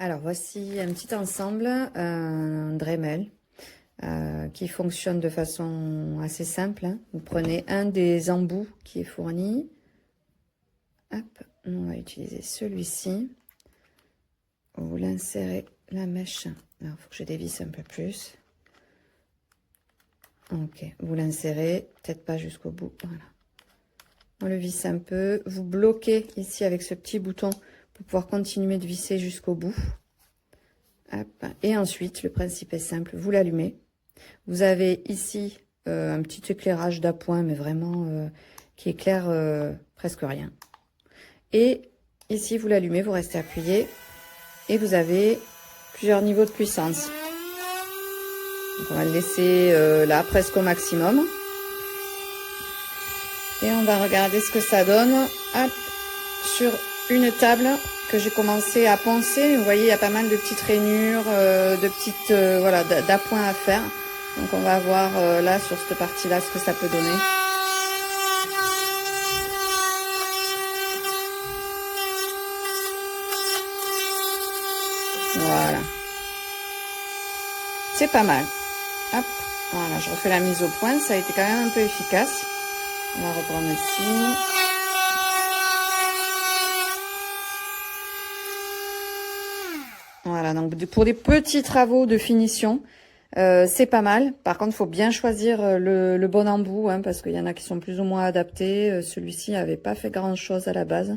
Alors voici un petit ensemble, un Dremel qui fonctionne de façon assez simple. Vous prenez un des embouts qui est fourni. Hop, on va utiliser celui-ci. Vous l'insérez la mèche. Alors il faut que je dévisse un peu plus. Ok, vous l'insérez, peut-être pas jusqu'au bout. Voilà. On le visse un peu. Vous bloquez ici avec ce petit bouton pour pouvoir continuer de visser jusqu'au bout. Hop. Et ensuite, le principe est simple, vous l'allumez. Vous avez ici un petit éclairage d'appoint, mais vraiment qui éclaire presque rien. Et ici, vous l'allumez, vous restez appuyé et vous avez plusieurs niveaux de puissance. Donc on va le laisser là, presque au maximum. Et on va regarder ce que ça donne. Hop, sur une table que j'ai commencé à poncer. Vous voyez, il y a pas mal de petites rainures, de petites voilà, d'appoints à faire. Donc on va voir là sur cette partie-là ce que ça peut donner. Voilà. C'est pas mal. Hop, voilà, je refais la mise au point. Ça a été quand même un peu efficace. On va reprendre ici. Voilà, donc pour des petits travaux de finition, c'est pas mal. Par contre, il faut bien choisir le bon embout, hein, parce qu'il y en a qui sont plus ou moins adaptés. Celui-ci n'avait pas fait grand-chose à la base.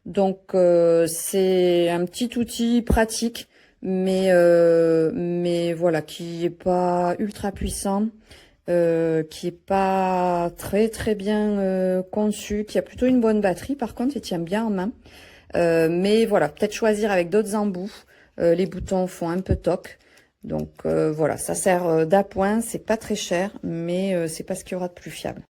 Donc, c'est un petit outil pratique, mais voilà, qui est pas ultra puissant, qui est pas très bien conçu, qui a plutôt une bonne batterie. Par contre, il tient bien en main. Mais voilà, peut-être choisir avec d'autres embouts. Les boutons font un peu toc. Donc voilà, ça sert d'appoint, c'est pas très cher, mais c'est pas ce qu'il y aura de plus fiable.